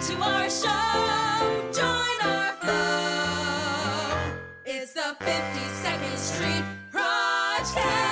to our show. Join our flow. It's the 52nd Street PROJcast.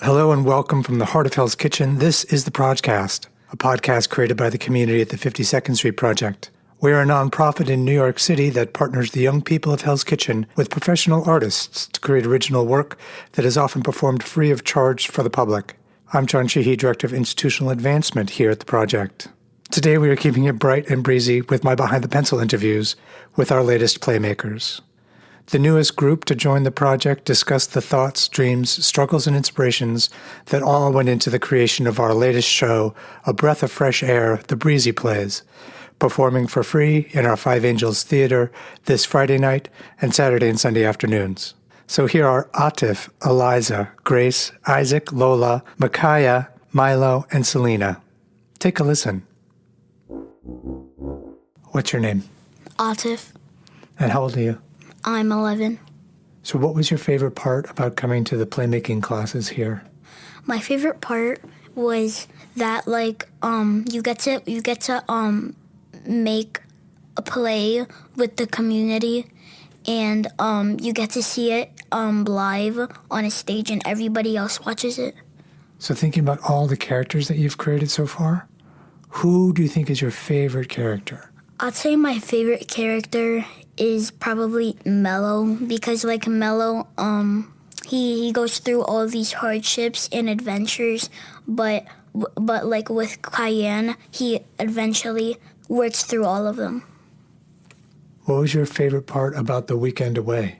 Hello and welcome from the heart of Hell's Kitchen. This is the PROJcast, a podcast created by the community at the 52nd Street Project. We are a nonprofit in New York City that partners the young people of Hell's Kitchen with professional artists to create original work that is often performed free of charge for the public. I'm John Sheehy, Director of Institutional Advancement here at the project. Today we are keeping it bright and breezy with my Behind the Pencil interviews with our latest Playmakers. The newest group to join the project discussed the thoughts, dreams, struggles, and inspirations that all went into the creation of our latest show, A Breath of Fresh Air, the Breezy Plays, performing for free in our Five Angels Theater this Friday night and Saturday and Sunday afternoons. So here are Atif, Eliza, Grace, Isaac, Lola, Makiyah, Milo, and Selena. Take a listen. What's your name? Atif. And how old are you? I'm 11. So what was your favorite part about coming to the playmaking classes here? My favorite part was that you get to make a play with the community, and you get to see it live on a stage and everybody else watches it. So thinking about all the characters that you've created so far, who do you think is your favorite character? I'd say my favorite character is probably Milo, because Milo, he goes through all these hardships and adventures, but with Cayenne, he eventually works through all of them. What was your favorite part about the weekend away?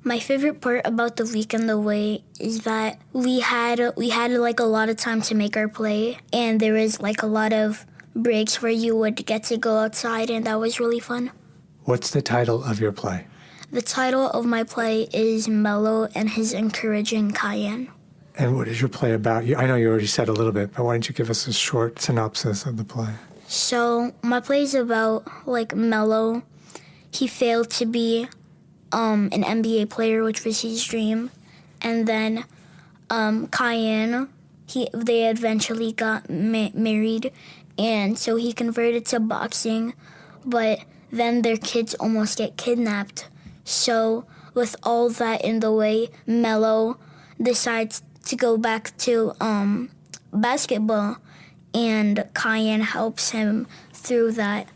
My favorite part about the weekend away is that we had a lot of time to make our play, and there was a lot of breaks where you would get to go outside, and that was really fun. What's the title of your play? The title of my play is Milo and His Encouraging Cayenne. And what is your play about? I know you already said a little bit, but why don't you give us a short synopsis of the play? So my play is about Milo. He failed to be an NBA player, which was his dream, and then Cayenne, they eventually got married, and so he converted to boxing, but then their kids almost get kidnapped. So with all that in the way, Milo decides to go back to basketball, and Cayenne helps him through that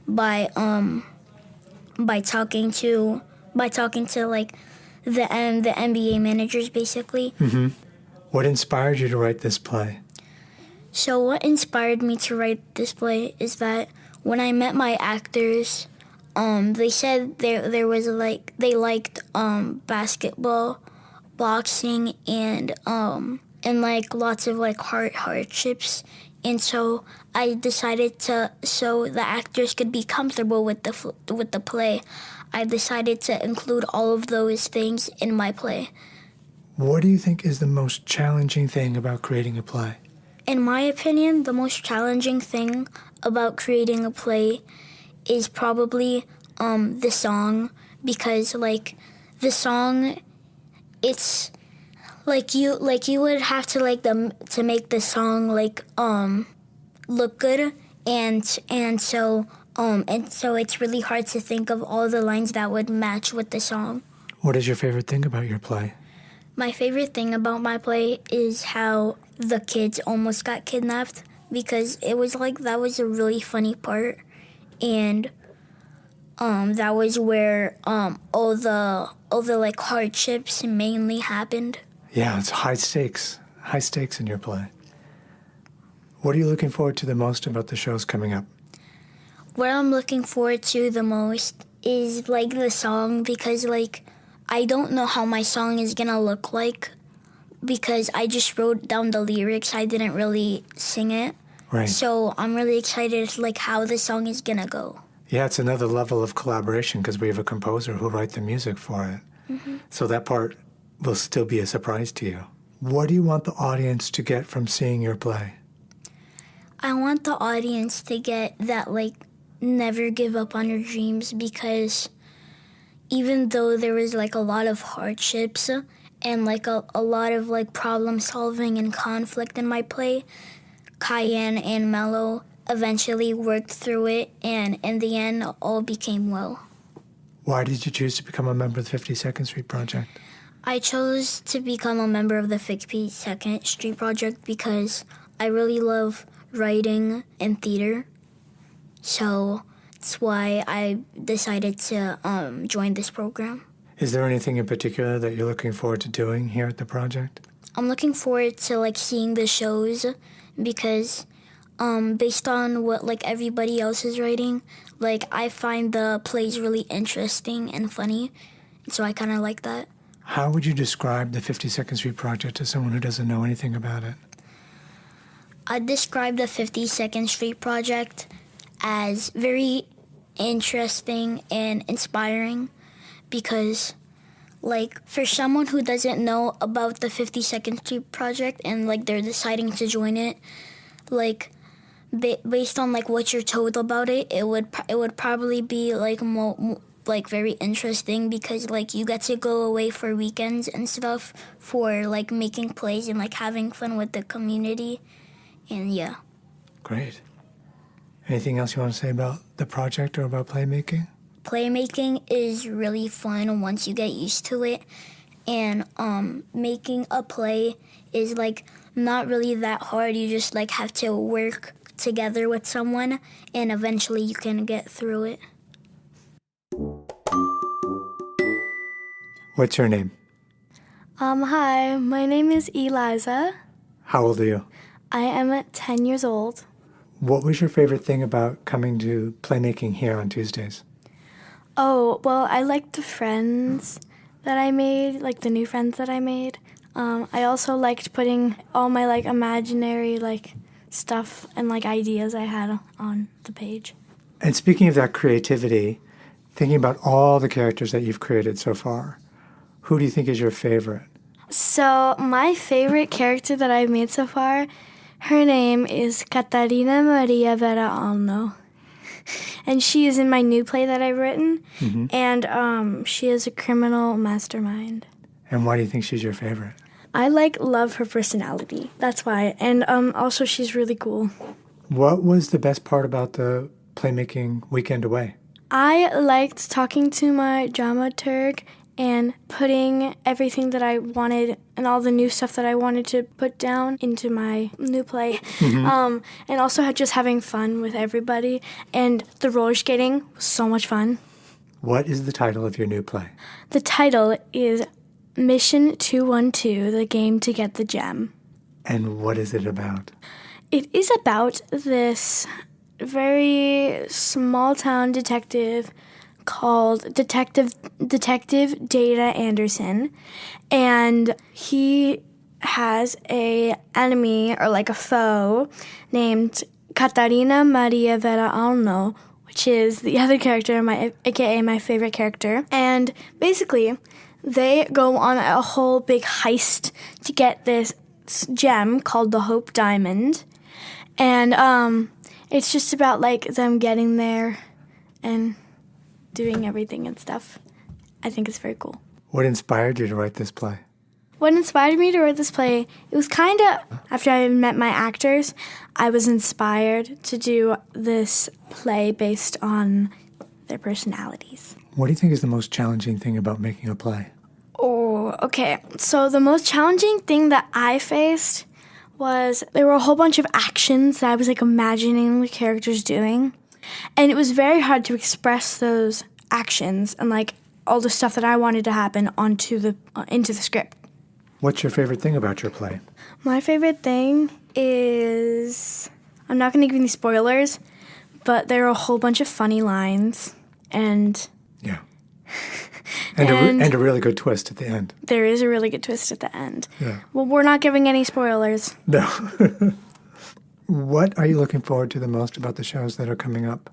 by talking to the NBA managers, basically. Mm-hmm. What inspired you to write this play? So what inspired me to write this play is that when I met my actors, they said they liked basketball, boxing, and lots of hardships. And so I decided so the actors could be comfortable with the play, I decided to include all of those things in my play. What do you think is the most challenging thing about creating a play? In my opinion, the most challenging thing about creating a play is probably the song, because the song, it's you would have to to make the song look good, and so it's really hard to think of all the lines that would match with the song. What is your favorite thing about your play? My favorite thing about my play is how the kids almost got kidnapped, because it was that was a really funny part, and that was where all the hardships mainly happened. Yeah, it's high stakes in your play. What are you looking forward to the most about the shows coming up? What I'm looking forward to the most is the song, because I don't know how my song is gonna look like, because I just wrote down the lyrics. I didn't really sing it. Right. So I'm really excited how the song is gonna go. Yeah, it's another level of collaboration because we have a composer who writes the music for it. Mm-hmm. So that part will still be a surprise to you. What do you want the audience to get from seeing your play? I want the audience to get that never give up on your dreams, because even though there was a lot of hardships and a lot of problem solving and conflict in my play, Cayenne and Milo, eventually worked through it, and in the end, all became well. Why did you choose to become a member of the 52nd Street Project? I chose to become a member of the 52nd Street Project because I really love writing and theater. So that's why I decided to join this program. Is there anything in particular that you're looking forward to doing here at the project? I'm looking forward to seeing the shows because based on what everybody else is writing, I find the plays really interesting and funny. So I kind of like that. How would you describe the 52nd Street Project to someone who doesn't know anything about it? I'd describe the 52nd Street Project as very interesting and inspiring because, for someone who doesn't know about the 52nd Street Project and, they're deciding to join it, based on, what you're told about it, it would probably be, very interesting because, you get to go away for weekends and stuff for, making plays and, having fun with the community. And, yeah. Great. Anything else you want to say about the project or about playmaking? Playmaking is really fun once you get used to it. And making a play is, not really that hard. You just, have to work together with someone, and eventually you can get through it. What's your name? Hi, my name is Eliza. How old are you? I am 10 years old. What was your favorite thing about coming to playmaking here on Tuesdays? Oh, well, I liked the friends that I made, the new friends that I made. I also liked putting all my, imaginary, stuff and, ideas I had on the page. And speaking of that creativity, thinking about all the characters that you've created so far, who do you think is your favorite? So, my favorite character that I've made so far, her name is Catarina Maria Vera Alno. And she is in my new play that I've written. Mm-hmm. And she is a criminal mastermind. And why do you think she's your favorite? I love her personality. That's why. And also she's really cool. What was the best part about the playmaking weekend away? I liked talking to my dramaturg and putting everything that I wanted and all the new stuff that I wanted to put down into my new play. Mm-hmm. And also just having fun with everybody. And the roller skating was so much fun. What is the title of your new play? The title is Mission 212, the game to get the gem. And what is it about? It is about this very small-town detective called Detective Data Anderson, and he has a enemy or a foe named Catarina Maria Vera Alno, which is the other character, aka my favorite character. And basically, they go on a whole big heist to get this gem called the Hope Diamond, and it's just about them getting there and doing everything and stuff. I think it's very cool. What inspired you to write this play? What inspired me to write this play, it was kind of, after I met my actors, I was inspired to do this play based on their personalities. What do you think is the most challenging thing about making a play? Oh, okay. So the most challenging thing that I faced was there were a whole bunch of actions that I was imagining the characters doing. And it was very hard to express those actions and all the stuff that I wanted to happen into the script. What's your favorite thing about your play? My favorite thing is, I'm not going to give any spoilers, but there are a whole bunch of funny lines and yeah, and a really good twist at the end. There is a really good twist at the end. Yeah. Well, we're not giving any spoilers. No. What are you looking forward to the most about the shows that are coming up?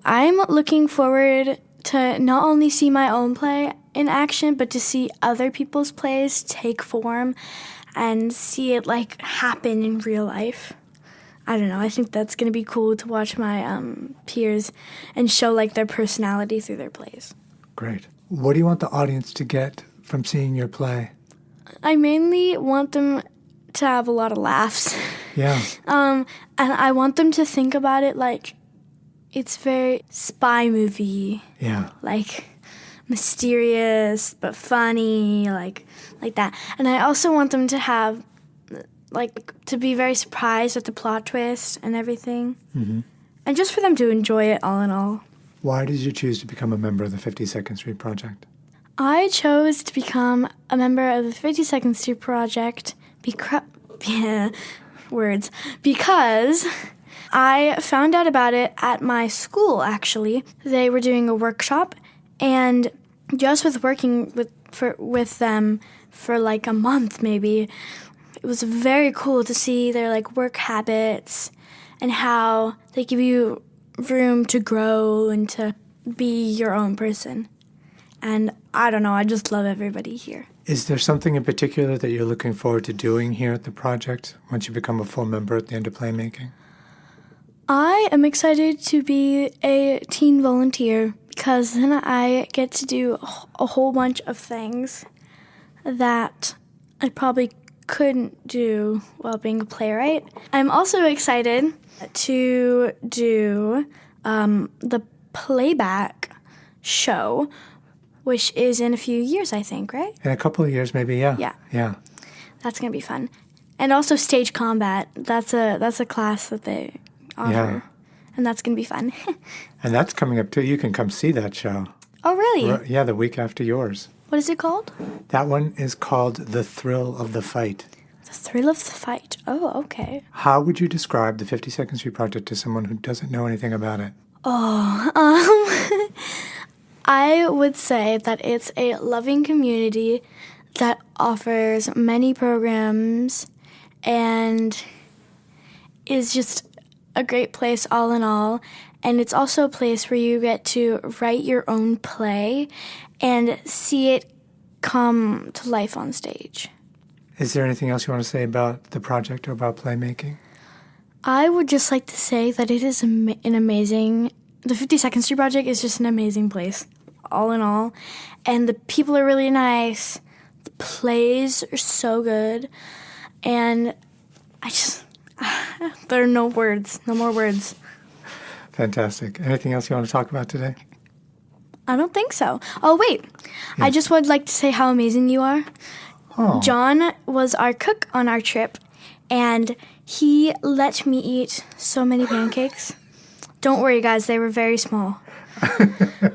I'm looking forward to not only see my own play in action, but to see other people's plays take form and see it happen in real life. I don't know. I think that's going to be cool to watch my peers and show their personality through their plays. Great. What do you want the audience to get from seeing your play? I mainly want them to have a lot of laughs. Yeah. And I want them to think about it like it's very spy movie, Yeah. like mysterious but funny, like that. And I also want them to have to be very surprised at the plot twist and everything. Mm-hmm. And just for them to enjoy it all in all. Why did you choose to become a member of the 52nd Street Project? I chose to become a member of the 52nd Street Project because I found out about it at my school, actually. They were doing a workshop, and just with working with them for like a month maybe, it was very cool to see their like work habits and how they give you room to grow and to be your own person. And I don't know, I just love everybody here. Is there something in particular that you're looking forward to doing here at the project once you become a full member at the end of playmaking? I am excited to be a teen volunteer because then I get to do a whole bunch of things that I probably couldn't do while being a playwright. I'm also excited to do the playback show, which is in a few years, I think, right? In a couple of years, maybe, yeah. Yeah. That's going to be fun. And also stage combat. That's a class that they offer. Yeah. And that's going to be fun. And that's coming up, too. You can come see that show. Oh, really? Yeah, the week after yours. What is it called? That one is called The Thrill of the Fight. The Thrill of the Fight. Oh, okay. How would you describe the 52nd Street Project to someone who doesn't know anything about it? I would say that it's a loving community that offers many programs and is just a great place all in all. And it's also a place where you get to write your own play and see it come to life on stage. Is there anything else you want to say about the project or about playmaking? I would just like to say that it is an amazing... The 52nd Street Project is just an amazing place, all in all. And the people are really nice. The plays are so good. And there are no words, no more words. Fantastic. Anything else you want to talk about today? I don't think so. Oh, wait. Yeah. I just would like to say how amazing you are. Oh. John was our cook on our trip, and he let me eat so many pancakes. Don't worry, guys. They were very small.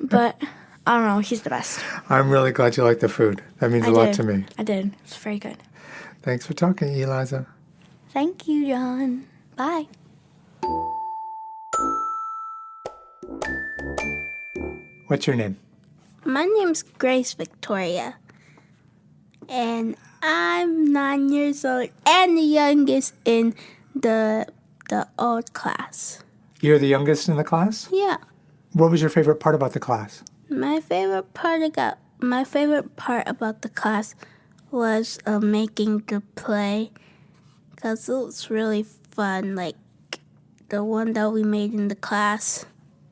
But I don't know. He's the best. I'm really glad you like the food. That means a lot to me. I did. It was very good. Thanks for talking, Eliza. Thank you, John. Bye. What's your name? My name's Grace Victoria, and I'm 9 years old and the youngest in the old class. You're the youngest in the class? Yeah. What was your favorite part about the class? My favorite part about the class was making the play, because it was really fun, like the one that we made in the class.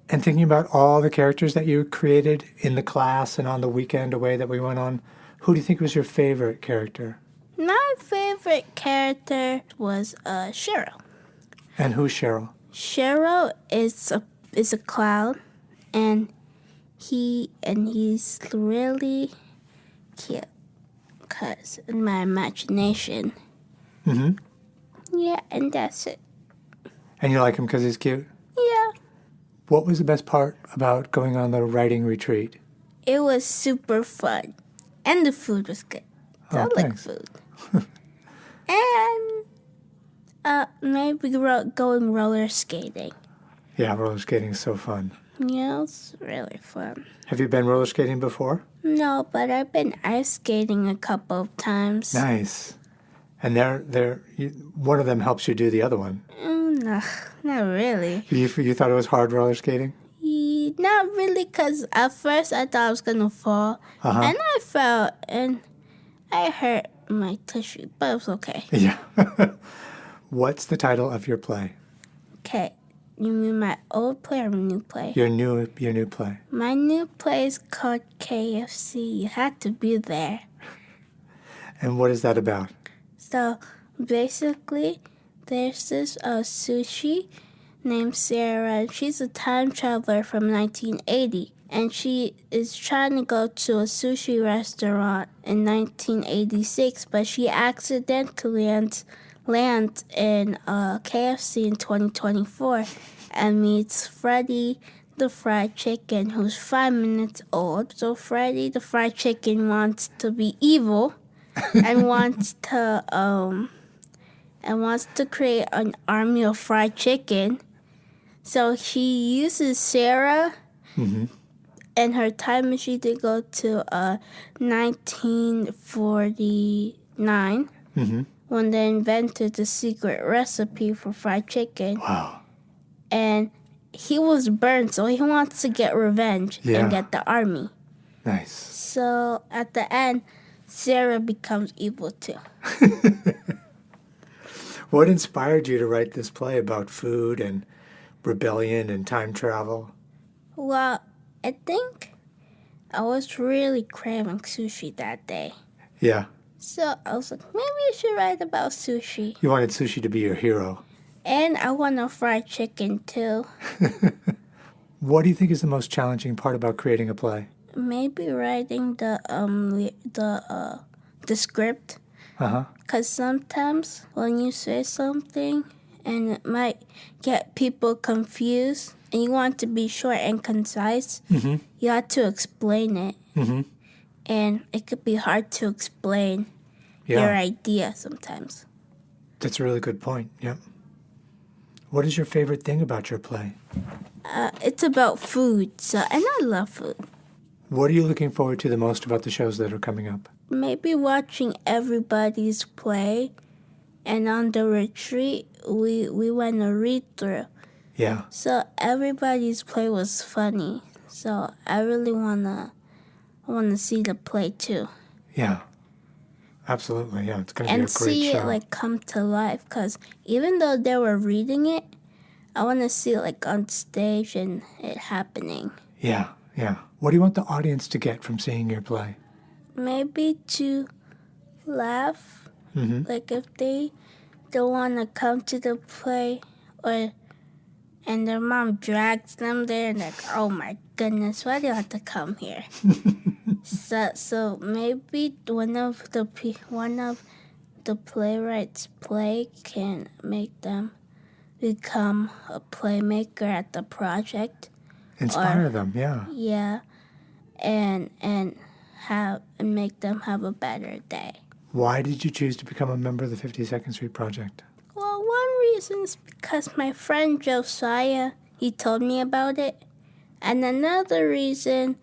And thinking about all the characters that you created in the class and on the weekend away that we went on, who do you think was your favorite character? My favorite character was Cheryl. And who's Cheryl? Cheryl is a clown, and he's really cute, 'cause in my imagination. Mm-hmm. Yeah, and that's it. And you like him because he's cute? Yeah. What was the best part about going on the writing retreat? It was super fun. And the food was good. So I like food. And maybe going roller skating. Yeah, roller skating is so fun. Yeah, it's really fun. Have you been roller skating before? No, but I've been ice skating a couple of times. Nice. And one of them helps you do the other one. No, not really. You thought it was hard roller skating? Not really, because at first I thought I was going to fall. Uh-huh. And I fell, and I hurt my tissue, but it was okay. Yeah. What's the title of your play? Okay. You mean my old play or my new play? Your new play. My new play is called KFC. You had to be there. And what is that about? So Basically, there's this sushi named Sarah, and she's a time traveler from 1980. And she is trying to go to a sushi restaurant in 1986, but she accidentally lands in KFC in 2024 and meets Freddy the Fried Chicken, who's 5 minutes old. So Freddy the Fried Chicken wants to be evil and wants to create an army of fried chicken. So she uses Sarah and her time machine to go to 1949 when they invented the secret recipe for fried chicken. Wow. And he was burned, so he wants to get revenge and get the army. Nice. So at the end, Sarah becomes evil too. What inspired you to write this play about food and rebellion and time travel? Well, I think I was really craving sushi that day. Yeah. So I was like, maybe I should write about sushi. You wanted sushi to be your hero. And I want a fried chicken too. What do you think is the most challenging part about creating a play? Maybe writing the script. Uh-huh. Because sometimes when you say something and it might get people confused and you want to be short and concise, you have to explain it. And it could be hard to explain your idea sometimes. That's a really good point, yep. What is your favorite thing about your play? It's about food, and I love food. What are you looking forward to the most about the shows that are coming up? Maybe watching everybody's play, and on the retreat, we went a read-through. Yeah. So everybody's play was funny. So I really wanna see the play too. Yeah. Absolutely, yeah. It's going to be a And great see show. it come to life. Because even though they were reading it, I want to see it on stage and it happening. Yeah. What do you want the audience to get from seeing your play? Maybe to laugh. If they don't want to come to the play and their mom drags them there and oh my goodness, why do you have to come here? So maybe one of the playwrights' play can make them become a playmaker at the project. Inspire them, yeah. Yeah, and make them have a better day. Why did you choose to become a member of the 52nd Street Project? Well, one reason is because my friend Josiah, he told me about it. And another reason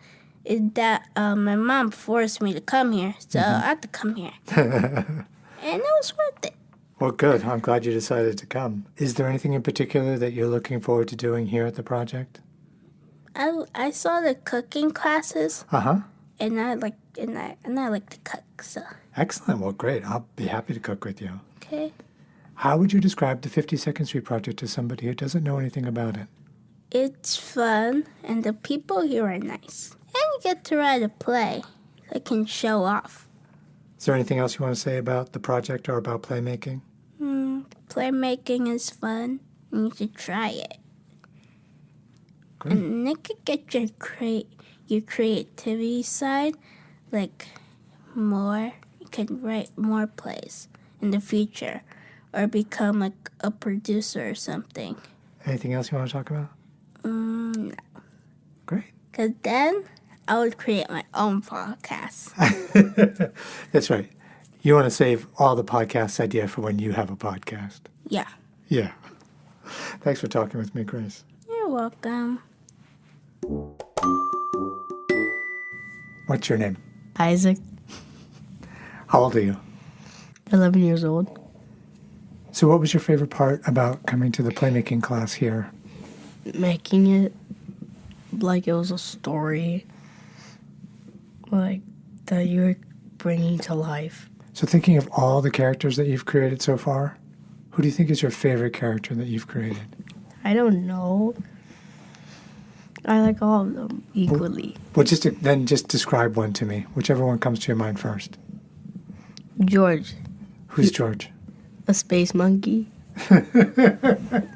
is that my mom forced me to come here, so I had to come here. And it was worth it. Well, good. I'm glad you decided to come. Is there anything in particular that you're looking forward to doing here at the project? I saw the cooking classes, Uh-huh. and I like to cook. So Excellent. Well, great. I'll be happy to cook with you. okay, How would you describe the 52nd Street Project to somebody who doesn't know anything about it? it's fun, and the people here are nice, and you get to write a play. I can show off. Is there anything else you want to say about the project or about playmaking? Playmaking is fun, and you should try it. Great. And it could get your creativity side, more. You can write more plays in the future, or become a producer or something. Anything else you want to talk about? No. Great. Because then I would create my own podcast. That's right. You want to save all the podcast idea for when you have a podcast. Yeah. Yeah. Thanks for talking with me, Grace. You're welcome. What's your name? Isaac, How old are you? 11 years old. So what was your favorite part about coming to the playmaking class here? Making it like it was a story, like that you were bringing to life. So thinking of all the characters that you've created so far, who do you think is your favorite character that you've created? I don't know. I like all of them equally. Well, just describe one to me, whichever one comes to your mind first. George, Who's George? A space monkey.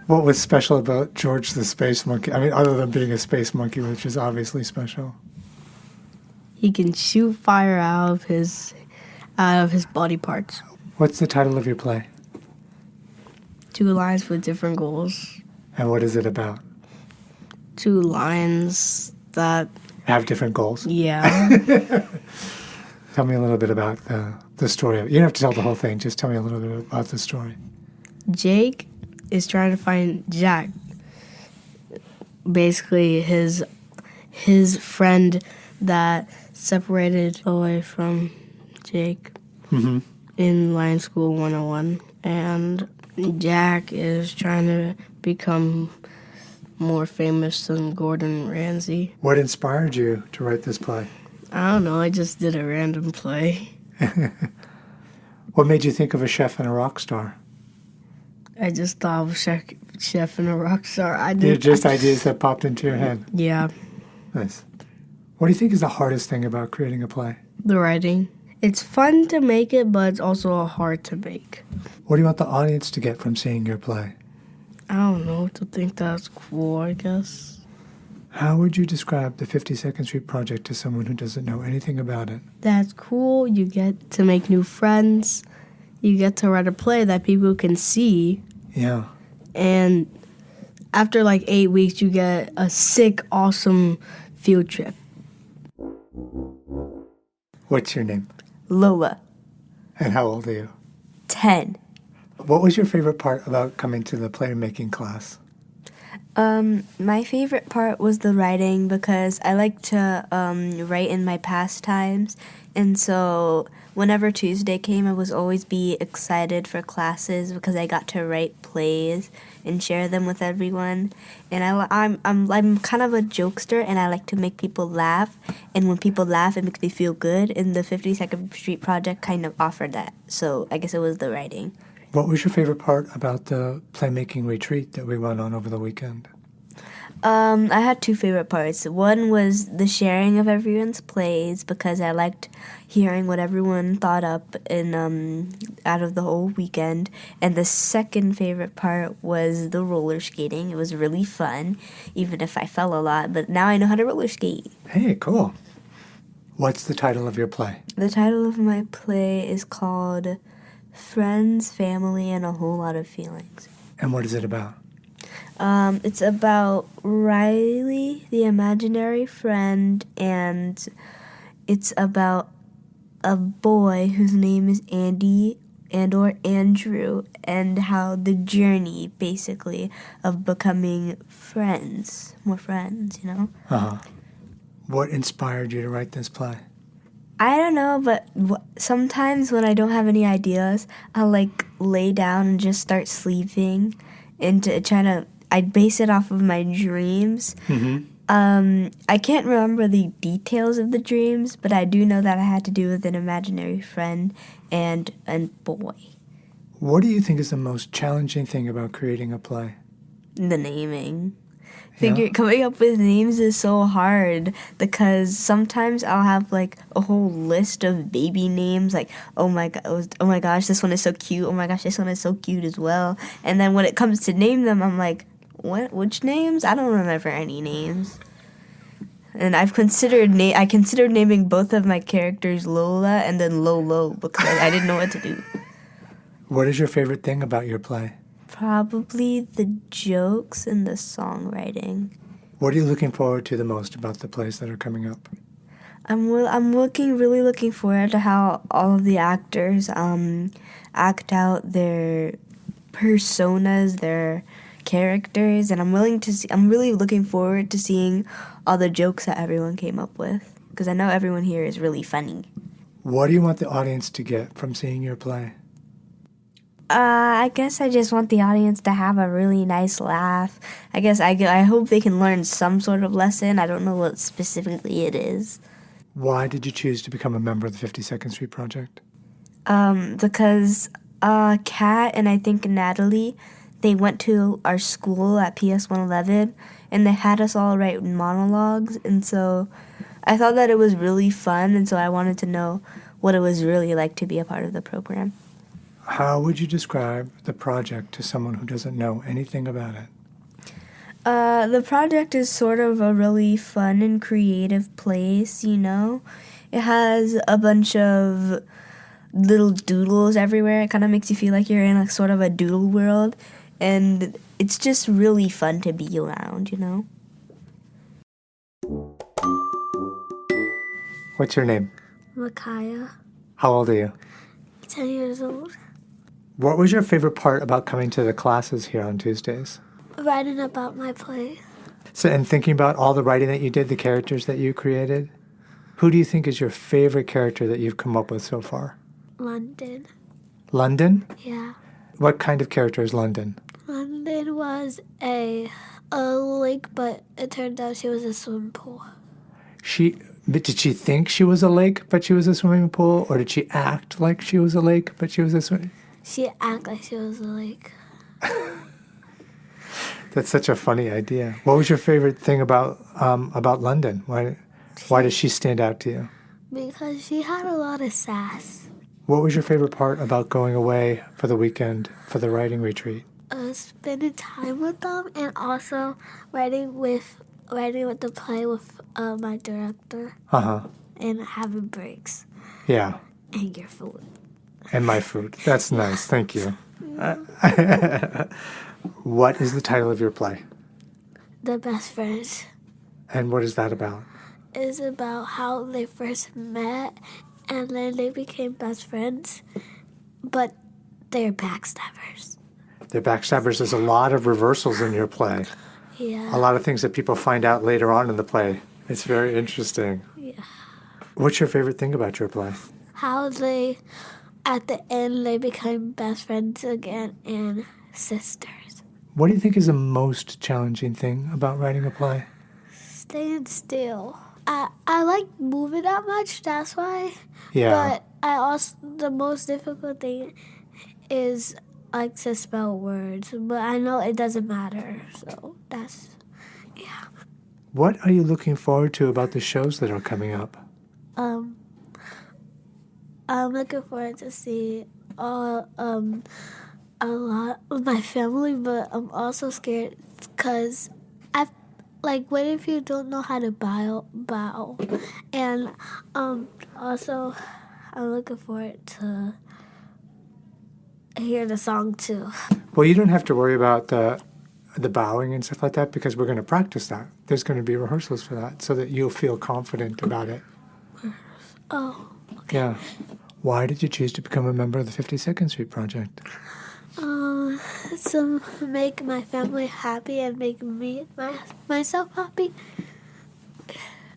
What was special about George the Space Monkey? I mean, other than being a space monkey, which is obviously special. He can shoot fire out of his body parts. What's the title of your play? 2 lions with different goals. And what is it about? 2 lions that, Have different goals? yeah. Tell me a little bit about the story. You don't have to tell the whole thing. Just tell me a little bit about the story. Jake is trying to find Jack. Basically, his friend that separated away from Jake in Lion School 101. And Jack is trying to become more famous than Gordon Ramsay. What inspired you to write this play? I don't know, I just did a random play. What made you think of a chef and a rock star? I just thought of chef and a rock star. They're just ideas that popped into your head. Yeah, Nice. What do you think is the hardest thing about creating a play? the writing. It's fun to make it, but it's also hard to make. What do you want the audience to get from seeing your play? I don't know, to think that's cool, I guess. How would you describe the 52nd Street Project to someone who doesn't know anything about it? That's cool. You get to make new friends. You get to write a play that people can see. Yeah. And after like 8 weeks, you get a sick, awesome field trip. What's your name? Lola, And how old are you? 10. What was your favorite part about coming to the playmaking class? My favorite part was the writing because I like to write in my pastimes, and so whenever Tuesday came, I was always be excited for classes because I got to write plays and share them with everyone. And I'm kind of a jokester, and I like to make people laugh. And when people laugh, it makes me feel good. And the 52nd Street Project kind of offered that, so I guess it was the writing. What was your favorite part about the playmaking retreat that we went on over the weekend? I had 2 favorite parts. One was the sharing of everyone's plays because I liked hearing what everyone thought up in out of the whole weekend. And the second favorite part was the roller skating. It was really fun, even if I fell a lot. But now I know how to roller skate. Hey, cool. What's the title of your play? The title of my play is called Friends, Family, and a Whole Lot of Feelings. And what is it about? It's about Riley, the imaginary friend, and it's about a boy whose name is Andy or Andrew, and how the journey, basically, of becoming friends, more friends, you know? Uh-huh. What inspired you to write this play? I don't know, but sometimes when I don't have any ideas, I'll lay down and just start sleeping and I'd base it off of my dreams. I can't remember the details of the dreams, but I do know that I had to do with an imaginary friend and a boy. What do you think is the most challenging thing about creating a play? The naming. Yeah. Coming up with names is so hard because sometimes I'll have a whole list of baby names, oh my gosh, this one is so cute. Oh my gosh, this one is so cute as well. And then when it comes to name them, I'm like, what? Which names? I don't remember any names. And I considered naming both of my characters Lola and then Lolo because I didn't know what to do. What is your favorite thing about your play? Probably the jokes and the songwriting. What are you looking forward to the most about the plays that are coming up? I'm really looking forward to how all of the actors act out their personas, their characters, and I'm really looking forward to seeing all the jokes that everyone came up with because I know everyone here is really funny. What do you want the audience to get from seeing your play? I guess I just want the audience to have a really nice laugh. I guess I hope they can learn some sort of lesson. I don't know what specifically it is. Why did you choose to become a member of the 52nd Street Project? Because Kat and I think Natalie, they went to our school at PS 111 and they had us all write monologues, and so I thought that it was really fun, and so I wanted to know what it was really like to be a part of the program. How would you describe the project to someone who doesn't know anything about it? The project is sort of a really fun and creative place, you know? It has a bunch of little doodles everywhere. It kind of makes you feel like you're in a sort of a doodle world, and it's just really fun to be around, you know? What's your name? Makiyah, How old are you? 10 years old. What was your favorite part about coming to the classes here on Tuesdays? Writing about my play. So, and thinking about all the writing that you did, the characters that you created, who do you think is your favorite character that you've come up with so far? London. London? Yeah. What kind of character is London? London was a lake, but it turned out she was a swimming pool. But did she think she was a lake, but she was a swimming pool? Or did she act like she was a lake, but she was a swimming? She acted like she was a lake. That's such a funny idea. What was your favorite thing about London? Why does she stand out to you? Because she had a lot of sass. What was your favorite part about going away for the weekend for the writing retreat? Spending time with them, and also writing with the play with my director. And having breaks. Yeah. And your food. And my food. That's nice. Thank you. What is the title of your play? The Best Friends. And what is that about? It's about how they first met, and then they became best friends, but they're backstabbers. They're backstabbers. There's a lot of reversals in your play. Yeah. A lot of things that people find out later on in the play. It's very interesting. Yeah. What's your favorite thing about your play? How they, at the end, they become best friends again and sisters. What do you think is the most challenging thing about writing a play? Staying still. I like moving that much, that's why. Yeah. But the most difficult thing is like to spell words. But I know it doesn't matter, so that's, yeah. What are you looking forward to about the shows that are coming up? I'm looking forward to see a lot of my family, but I'm also scared because what if you don't know how to bow? And also I'm looking forward to hear the song too. Well, you don't have to worry about the bowing and stuff like that because we're going to practice that. There's going to be rehearsals for that so that you'll feel confident about it. Oh, okay. Yeah. Why did you choose to become a member of the 52nd Street Project? To make my family happy and make myself happy.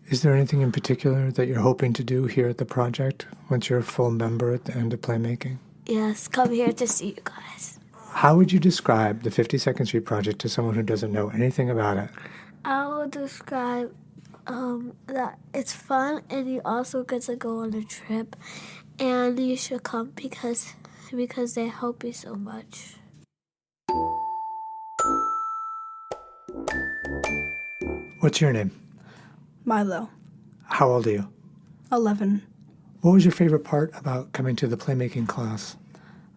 Is there anything in particular that you're hoping to do here at the project once you're a full member at the end of playmaking? Yes, come here to see you guys. How would you describe the 52nd Street Project to someone who doesn't know anything about it? I would describe that it's fun and you also get to go on a trip, and you should come because they help you so much. What's your name? Milo, How old are you? 11. What was your favorite part about coming to the playmaking class?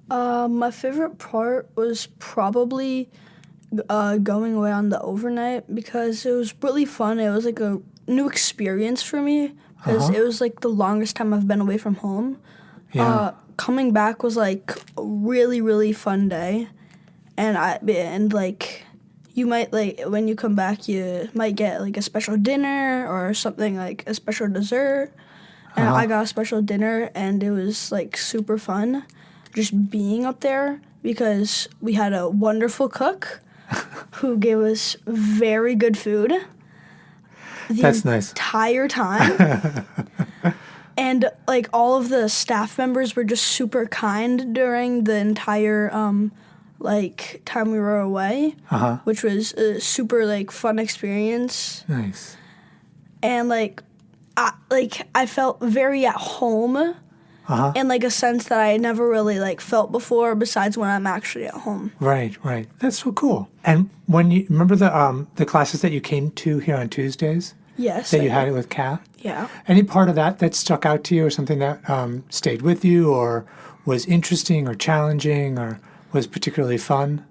My favorite part was probably going away on the overnight because it was really fun. It was like a new experience for me because it was like the longest time I've been away from home. Yeah. Coming back was like a really, really fun day. And like you might like when you come back you might get like a special dinner or something, like a special dessert. And I got a special dinner and it was like super fun just being up there because we had a wonderful cook who gave us very good food That's nice. entire time. And like all of the staff members were just super kind during the entire like time we were away, which was a super like fun experience. Nice. And I felt very at home in like a sense that I never really like felt before besides when I'm actually at home. Right. That's so cool. And when you remember the classes that you came to here on Tuesdays, Yes. that you had it with Kat? Yeah. Any part of that stuck out to you, or something that stayed with you, or was interesting or challenging or was particularly fun?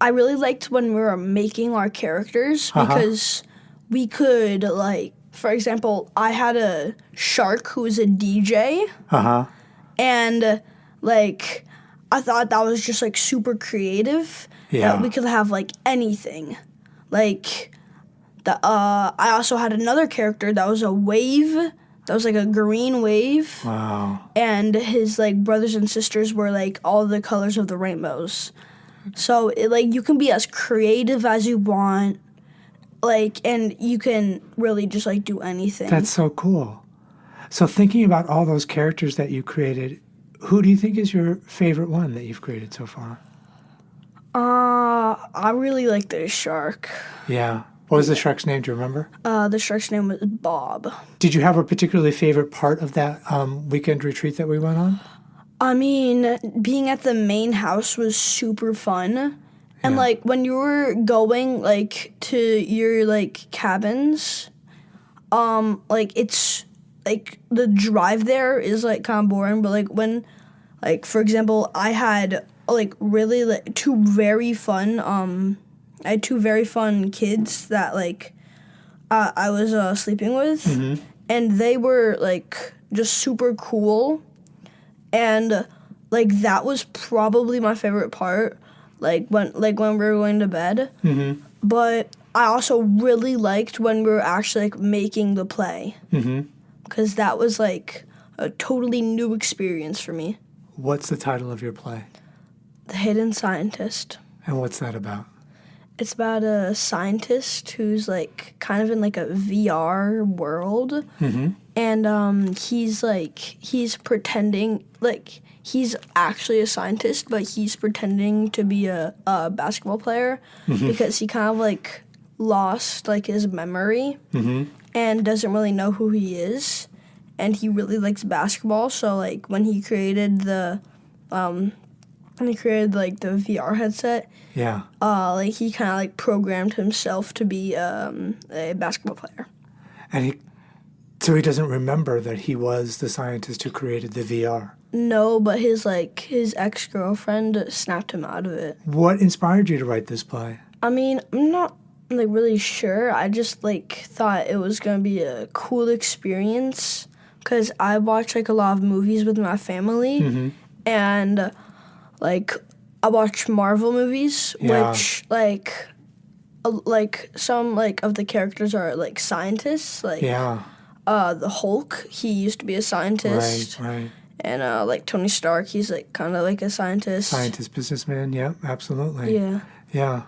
I really liked when we were making our characters because we could, like, for example, I had a shark who was a DJ. And, like, I thought that was just, like, super creative. Yeah. We could have, like, anything. Like, I also had another character that was a wave. That was, like, a green wave. Wow. And his, like, brothers and sisters were, like, all the colors of the rainbows. So, you can be as creative as you want. Like, and you can really just, like, do anything. That's so cool. So thinking about all those characters that you created, who do you think is your favorite one that you've created so far? I really like the shark. Yeah. What was the shark's name? Do you remember? The shark's name was Bob. Did you have a particularly favorite part of that weekend retreat that we went on? I mean, being at the main house was super fun. And, Yeah. like, when you were going, like, to your, like, cabins, like, it's, like, the drive there is, like, kind of boring. But, like, when, like, for example, I had, like, really, like, two very fun kids that, like, I was sleeping with. And they were, like, just super cool. And, like, that was probably my favorite part, like when we were going to bed. But I also really liked when we were actually, like, making the play. Because that was, like, a totally new experience for me. What's the title of your play? The Hidden Scientist. And what's that about? It's about a scientist who's, like, kind of in, like, a VR world. And he's pretending, like, he's actually a scientist, but he's pretending to be a basketball player because he kind of, like, lost, like, his memory and doesn't really know who he is. And he really likes basketball, so, like, when he created the VR headset, Yeah. like, he kind of, like, programmed himself to be a basketball player. And so he doesn't remember that he was the scientist who created the VR. No, but his ex-girlfriend snapped him out of it. What inspired you to write this play? I mean, I'm not, like, really sure. I just, like, thought it was going to be a cool experience because I watch, like, a lot of movies with my family. And, like, I watch Marvel movies, Yeah. which, like, some, like, of the characters are, like, scientists. Like, Yeah. The Hulk, he used to be a scientist. Right. And, like, Tony Stark, he's, like, kind of like a scientist. Scientist, businessman, yeah, absolutely. Yeah. Yeah.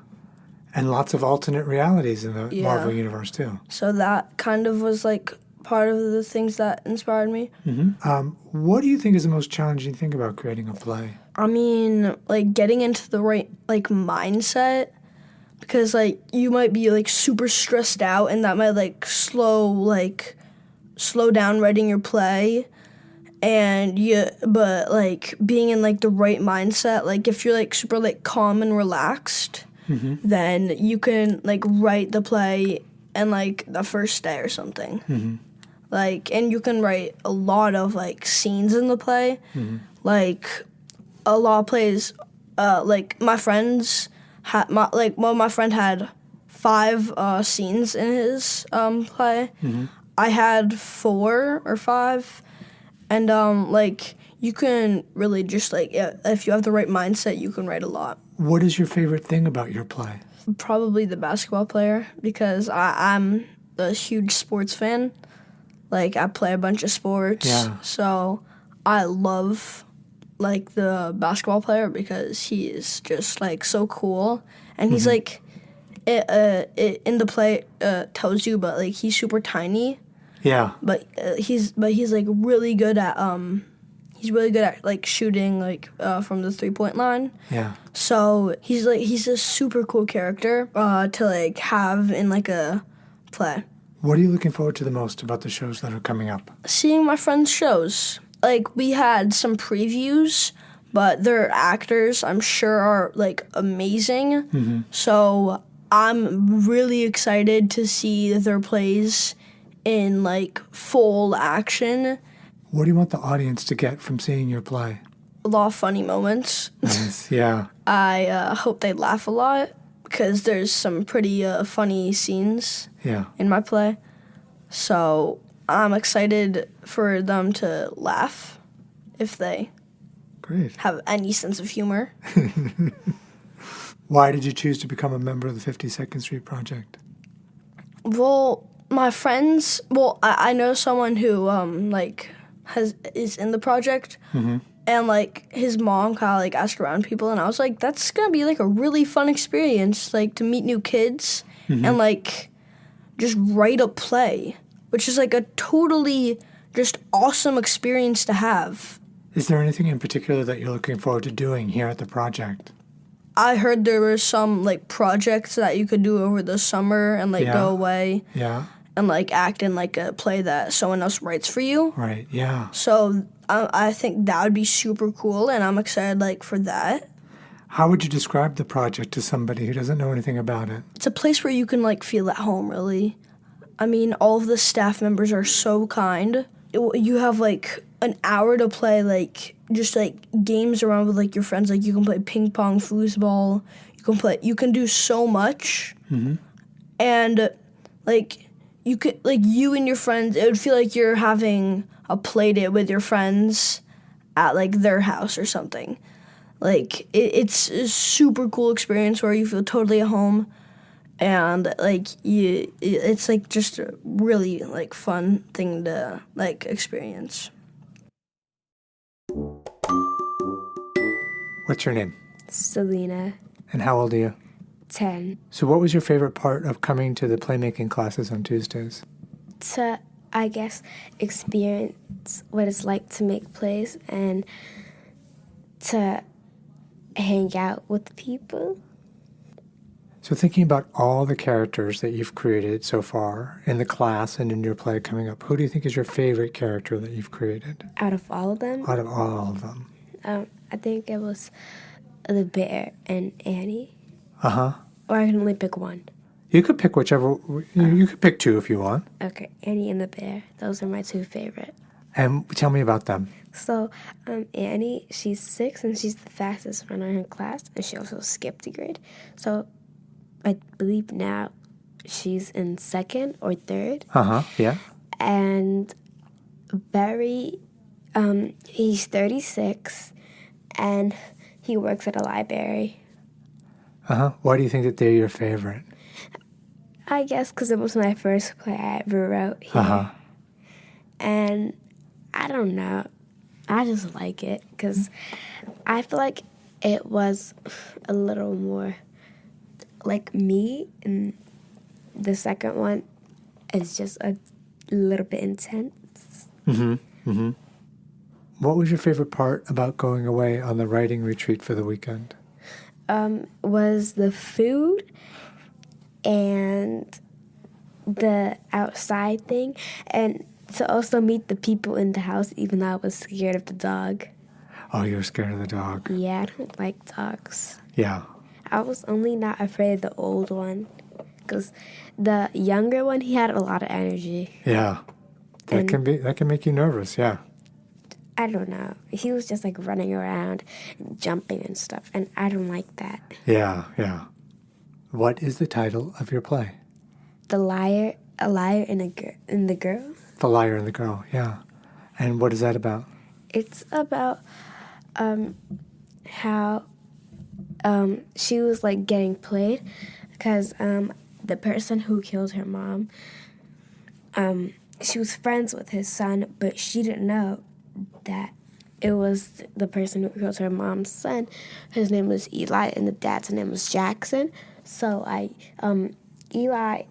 And lots of alternate realities in the Yeah. Marvel universe, too. So that kind of was, like, part of the things that inspired me. What do you think is the most challenging thing about creating a play? I mean, like, getting into the right, like, mindset. Because, like, you might be, like, super stressed out, and that might, like, slow down writing your play. But, like, being in, like, the right mindset, like, if you're, like, super, like, calm and relaxed, then you can, like, write the play in, like, the first day or something. Like, and you can write a lot of, like, scenes in the play. Like, a lot of plays, like, my friends my friend had 5 scenes in his play. I had 4 or 5. And, like, you can really just, like, if you have the right mindset, you can write a lot. What is your favorite thing about your play? Probably the basketball player, because I'm a huge sports fan. Like, I play a bunch of sports. Yeah. So I love, like, the basketball player because he is just, like, so cool. And he's, like, it in the play tells you, but, like, he's super tiny. Yeah. But he's like really good at like shooting like from the 3-point line. Yeah. So he's a super cool character to like have in like a play. What are you looking forward to the most about the shows that are coming up? Seeing my friends' shows. Like, we had some previews, but their actors, I'm sure, are like amazing. So I'm really excited to see their plays in like full action. What do you want the audience to get from seeing your play? A lot of funny moments. Nice. Yeah. I hope they laugh a lot because there's some pretty funny scenes Yeah. in my play. So I'm excited for them to laugh if they Great. have any sense of humor. Why did you choose to become a member of the 52nd Street Project? Well, my friends, I know someone who is in the project, and like his mom kind of like asked around people, and I was like, that's gonna be like a really fun experience, like to meet new kids and like just write a play, which is like a totally just awesome experience to have. Is there anything in particular that you're looking forward to doing here at the project? I heard there were some like projects that you could do over the summer and like go away Yeah. and like act in like a play that someone else writes for you. Right. Yeah. So I think that would be super cool, and I'm excited like for that. How would you describe the project to somebody who doesn't know anything about it? It's a place where you can like feel at home, really. I mean, all of the staff members are so kind. You have like an hour to play like just like games around with like your friends. Like you can play ping pong, foosball. You can do so much, and like you could like you and your friends. It would feel like you're having a play date with your friends at like their house or something. Like it's a super cool experience where you feel totally at home, and like it's like just a really like fun thing to like experience. What's your name? Selena, And how old are you? 10. So what was your favorite part of coming to the playmaking classes on Tuesdays? To, I guess, experience what it's like to make plays and to hang out with people. So thinking about all the characters that you've created so far in the class and in your play coming up, who do you think is your favorite character that you've created Out of all of them, out of all of them? I think it was the bear and Annie. Uh-huh. Or I can only pick one. You could pick whichever, you could pick two if you want. Okay, Annie and the bear. Those are my two favorite. And tell me about them. So, Annie, she's 6 and she's the fastest runner in class, and she also skipped a grade. So, I believe now she's in 2nd or 3rd. Uh-huh, yeah. And Barry, he's 36, and he works at a library. Uh-huh. Why do you think that they're your favorite? I guess because it was my first play I ever wrote here. Uh-huh. And I don't know. I just like it because I feel like it was a little more like me, and the second one is just a little bit intense. What was your favorite part about going away on the writing retreat for the weekend? Was the food and the outside thing, and to also meet the people in the house, even though I was scared of the dog. Oh, you were scared of the dog. Yeah, I don't like dogs. Yeah. I was only not afraid of the old one, because the younger one, he had a lot of energy. Yeah. That can make you nervous, yeah. I don't know. He was just like running around, and jumping and stuff, and I don't like that. Yeah, yeah. What is the title of your play? A liar and the girl. The Liar and the Girl, yeah. And what is that about? It's about how she was like getting played because the person who killed her mom, she was friends with his son, but she didn't know that it was the person who killed her mom's son. His name was Eli, and the dad's name was Jackson. So Eli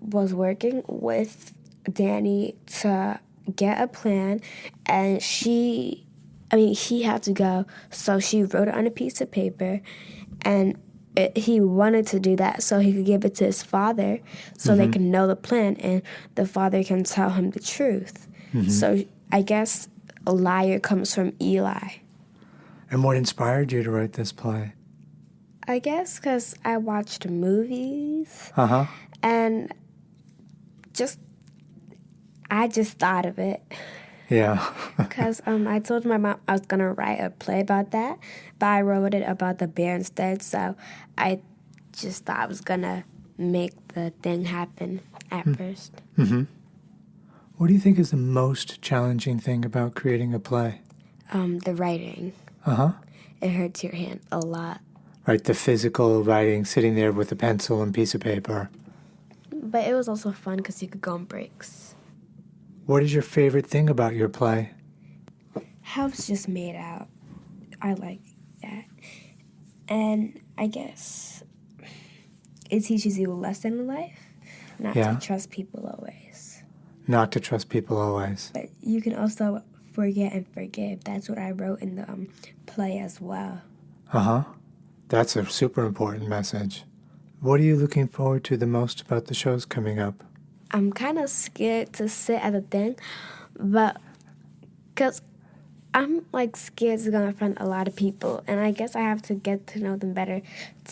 was working with Danny to get a plan, and he had to go, so she wrote it on a piece of paper, and he wanted to do that so he could give it to his father so they can know the plan, and the father can tell him the truth. So I guess a liar comes from Eli. And what inspired you to write this play? I guess because I watched movies Uh-huh. and just I just thought of it. Yeah. Because I told my mom I was going to write a play about that, but I wrote it about the bear instead, so I just thought I was going to make the thing happen at first. Mm-hmm. What do you think is the most challenging thing about creating a play? The writing. Uh-huh. It hurts your hand a lot. Right, the physical writing, sitting there with a pencil and piece of paper. But it was also fun because you could go on breaks. What is your favorite thing about your play? How it's just made out. I like that. And I guess it teaches you a lesson in life, not to trust people always. Not to trust people always. But you can also forget and forgive. That's what I wrote in the play as well. Uh-huh. That's a super important message. What are you looking forward to the most about the shows coming up? I'm kind of scared to sit at the thing, but because I'm scared to go in front of a lot of people, and I guess I have to get to know them better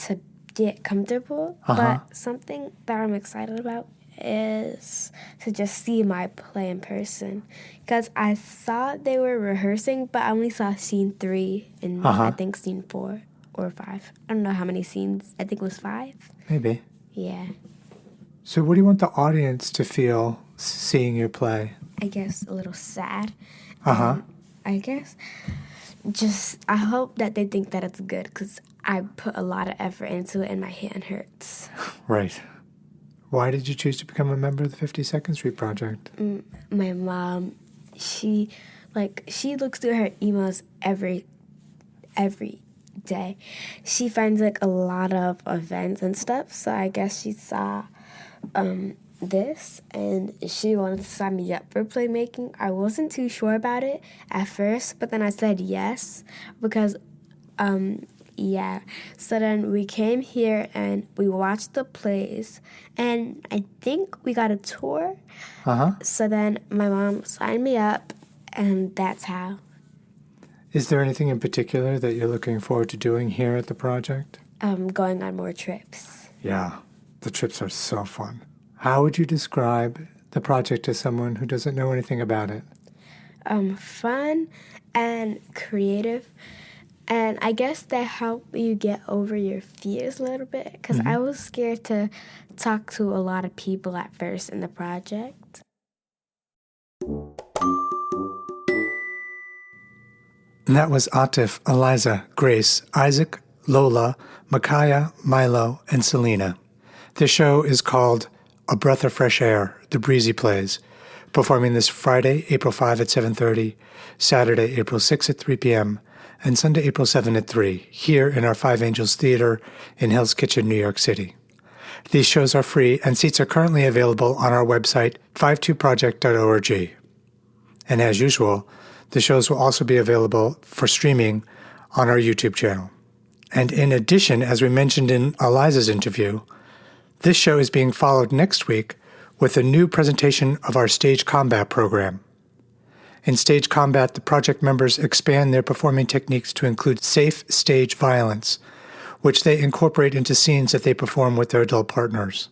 to get comfortable. But something that I'm excited about is to just see my play in person, because I saw they were rehearsing, but I only saw scene 3 and I think scene 4 or 5. I don't know how many scenes. I think it was 5. Maybe. Yeah. So what do you want the audience to feel seeing your play? I guess a little sad. I guess just I hope that they think that it's good, because I put a lot of effort into it and my hand hurts. Right. Why did you choose to become a member of the 52nd Street Project? My mom, she looks through her emails every day. She finds a lot of events and stuff, so I guess she saw this and she wanted to sign me up for playmaking. I wasn't too sure about it at first, but then I said yes because so then we came here and we watched the plays, and I think we got a tour. So then my mom signed me up, and that's how. Is there anything in particular that you're looking forward to doing here at the project? Going on more trips. Yeah, the trips are so fun. How would you describe the project to someone who doesn't know anything about it? Fun and creative. And I guess that helped you get over your fears a little bit, because I was scared to talk to a lot of people at first in the project. And that was Atif, Eliza, Grace, Isaac, Lola, Makiyah, Milo, and Selena. This show is called A Breath of Fresh Air, The Breezy Plays, performing this Friday, April 5 at 7:30, Saturday, April 6 at 3 p.m., and Sunday, April 7 at 3, here in our Five Angels Theater in Hell's Kitchen, New York City. These shows are free, and seats are currently available on our website, 52project.org. And as usual, the shows will also be available for streaming on our YouTube channel. And in addition, as we mentioned in Eliza's interview, this show is being followed next week with a new presentation of our stage combat program. In stage combat, the project members expand their performing techniques to include safe stage violence, which they incorporate into scenes that they perform with their adult partners.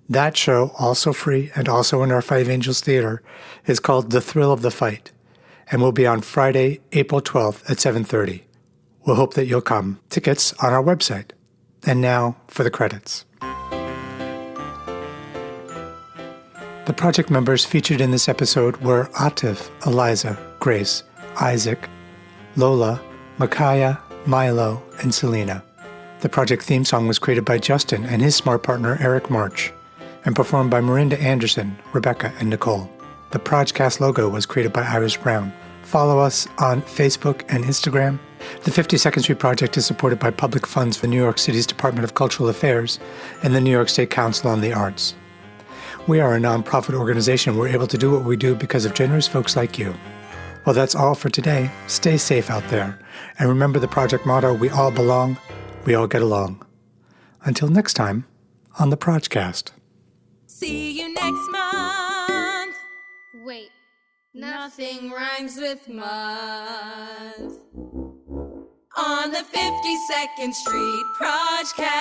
That show, also free and also in our Five Angels Theater, is called The Thrill of the Fight, and will be on Friday, April 12th at 7:30. We'll hope that you'll come. Tickets on our website. And now for the credits. The project members featured in this episode were Atif, Eliza, Grace, Isaac, Lola, Makiyah, Milo, and Selena. The project theme song was created by Justin and his smart partner Eric March, and performed by Miranda Anderson, Rebecca, and Nicole. The PROJcast logo was created by Iris Brown. Follow us on Facebook and Instagram. The 52nd Street Project is supported by public funds from New York City's Department of Cultural Affairs and the New York State Council on the Arts. We are a nonprofit organization. We're able to do what we do because of generous folks like you. Well, that's all for today. Stay safe out there. And remember the project motto, we all belong, we all get along. Until next time, on the PROJcast. See you next month. Wait, nothing rhymes with month. On the 52nd Street PROJcast.